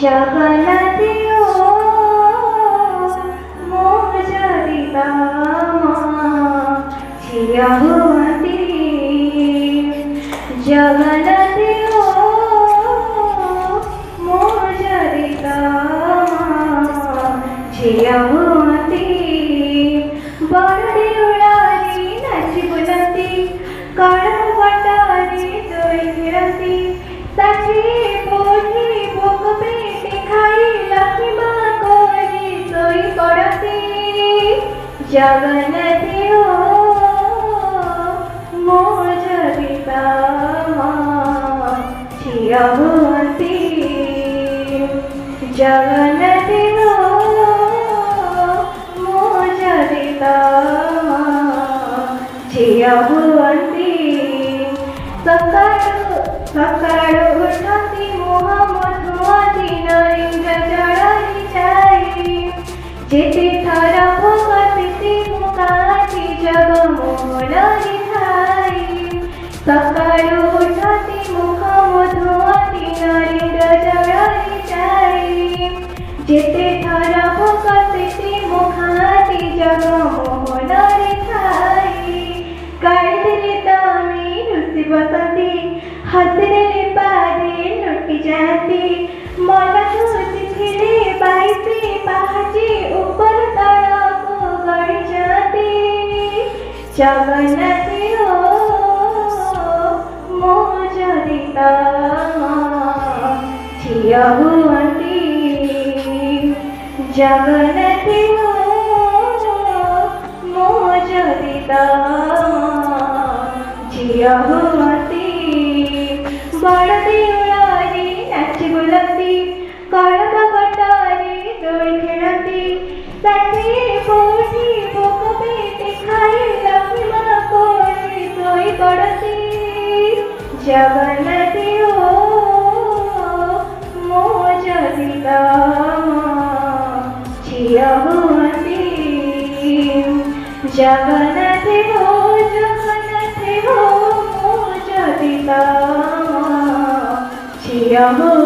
जगन्नाथ मो जरिता झिया हुअती जगन्नाथ मो जरिता झिया हुअती बड़ी उड़ारी नाची बुलती काला बटारी दोई फिरती साथी पोथी भोग पेटे खाई लक्ष्मी माँ कोरी सोई पड़ती जगन्नाथ मो जरिता झिया हुअती जगन्नाथ मो जरिता झिया हुअती सकाळु उठती मोह मधुमती नरेंद्र जड़ाई जाई जेते थर भगती मुखाती जग मोहनी थाई सकाळु उठती मुख मधुमती नरेंद्र जड़ाई जाई जेते थर भगती मुखाती जग मोहनी थाई काढ़ी तमी रुचि बसती हसरे पादे लुटि जाती मन सोची थिले बाईसी पहाची ऊपर तड़को गड़ी जाती जगन्नाथ मो जरिता झिया हुअती जगन्नाथ मो जरिता झिया हुअती बड़दी उड़ारी नाची बुलती काला बटारी दोई खेलती साथी पोथी भोग पेटे खाई लक्ष्मी माँ कोरी सोई पड़ती जगन्नाथ मो जरिता झिया हुअती जगन्नाथ मो जरिता झिया हुअती।